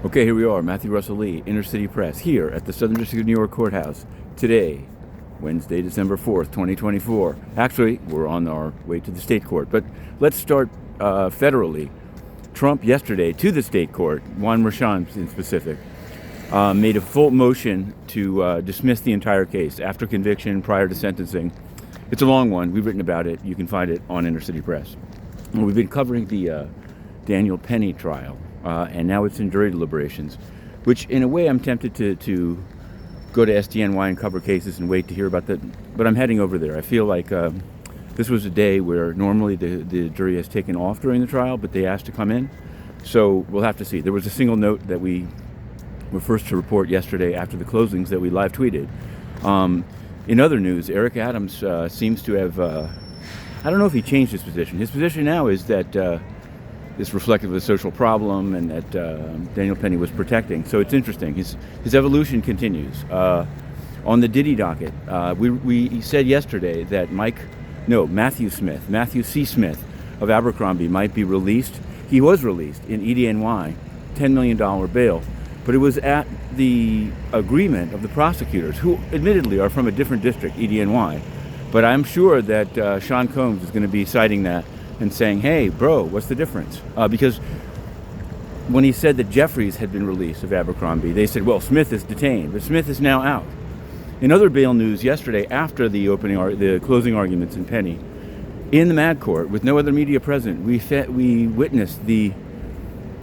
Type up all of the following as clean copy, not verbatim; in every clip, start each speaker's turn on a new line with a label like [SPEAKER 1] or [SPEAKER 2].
[SPEAKER 1] Okay, here we are, Matthew Russell Lee, Inner City Press, here at the Southern District of New York Courthouse. Today, Wednesday, December 4th, 2024. Actually, we're on our way to the state court, but let's start federally. Trump yesterday, to the state court, Juan Merchan in specific, made a full motion to dismiss the entire case after conviction, prior to sentencing. It's a long one. We've written about it. You can find it on Inner City Press. And we've been covering the Daniel Penny trial. And now it's in jury deliberations, which in a way I'm tempted to go to SDNY and cover cases and wait to hear about that, but I'm heading over there. I feel like this was a day where normally the jury has taken off during the trial, but they asked to come in, so we'll have to see. There was a single note that we were first to report yesterday after the closings that we live tweeted. In other news, Eric Adams seems to have, I don't know if he changed his position. His position now is that it's reflective of a social problem and that Daniel Penny was protecting. So it's interesting. His evolution continues. On the Diddy docket, we said yesterday that Matthew C. Smith of Abercrombie might be released. He was released in EDNY, $10 million bail, but it was at the agreement of the prosecutors, who admittedly are from a different district, EDNY. But I'm sure that Sean Combs is going to be citing that and saying, hey, bro, what's the difference? Because when he said that Jeffries had been released of Abercrombie, they said, well, Smith is detained, but Smith is now out. In other bail news yesterday, after the closing arguments in Penny, in the Mad Court, with no other media present, we witnessed the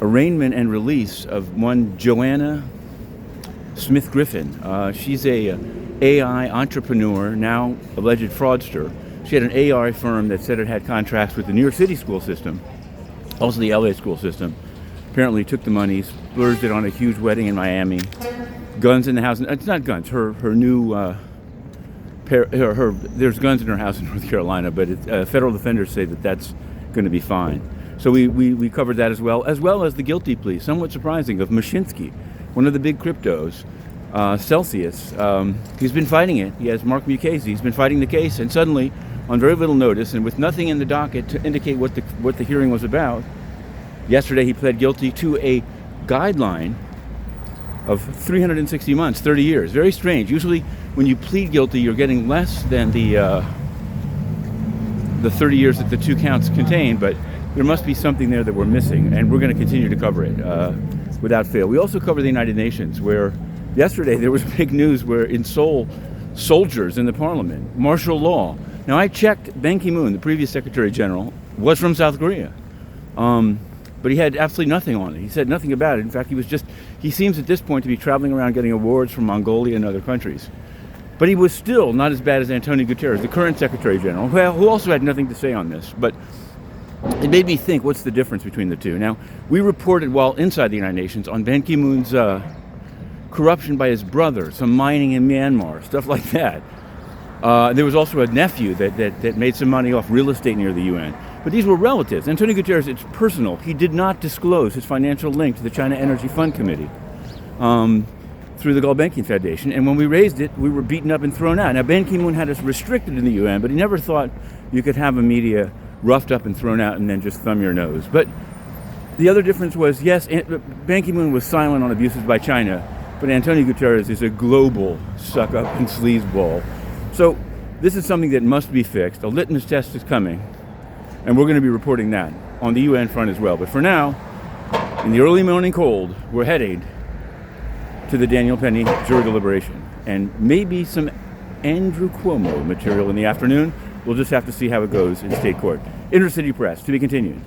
[SPEAKER 1] arraignment and release of one Joanna Smith-Griffin. She's a AI entrepreneur, now alleged fraudster. She had an AI firm that said it had contracts with the New York City school system, also the LA school system. Apparently took the money, splurged it on a huge wedding in Miami. Guns in the house. It's not guns. Her new there's guns in her house in North Carolina, but federal defenders say that that's going to be fine. So we covered that as well as the guilty plea, somewhat surprising, of Mashinsky, one of the big cryptos. Celsius, he's been fighting it. He has Mark Mukasey. He's been fighting the case, and suddenly, on very little notice, and with nothing in the docket to indicate what the hearing was about, yesterday he pled guilty to a guideline of 360 months, 30 years. Very strange. Usually, when you plead guilty, you're getting less than the 30 years that the two counts contain, but there must be something there that we're missing, and we're going to continue to cover it without fail. We also cover the United Nations, where yesterday there was big news where in Seoul, soldiers in the parliament, martial law. Now I checked, Ban Ki-moon, the previous Secretary General, was from South Korea. But he had absolutely nothing on it. He said nothing about it. In fact, he seems at this point to be traveling around getting awards from Mongolia and other countries. But he was still not as bad as Antonio Guterres, the current Secretary General, who also had nothing to say on this. But it made me think, what's the difference between the two? Now, we reported while inside the United Nations on Ban Ki-moon's corruption by his brother, some mining in Myanmar, stuff like that. There was also a nephew that made some money off real estate near the UN. But these were relatives. Antonio Guterres, it's personal. He did not disclose his financial link to the China Energy Fund Committee through the Gulbenkian Foundation. And when we raised it, we were beaten up and thrown out. Now, Ban Ki-moon had us restricted in the UN, but he never thought you could have a media roughed up and thrown out and then just thumb your nose. But the other difference was, yes, Ban Ki-moon was silent on abuses by China, but Antonio Guterres is a global suck-up and sleazeball. So this is something that must be fixed. A litmus test is coming, and we're going to be reporting that on the UN front as well. But for now, in the early morning cold, we're heading to the Daniel Penny jury deliberation, and maybe some Andrew Cuomo material in the afternoon. We'll just have to see how it goes in state court. Inner City Press, to be continued.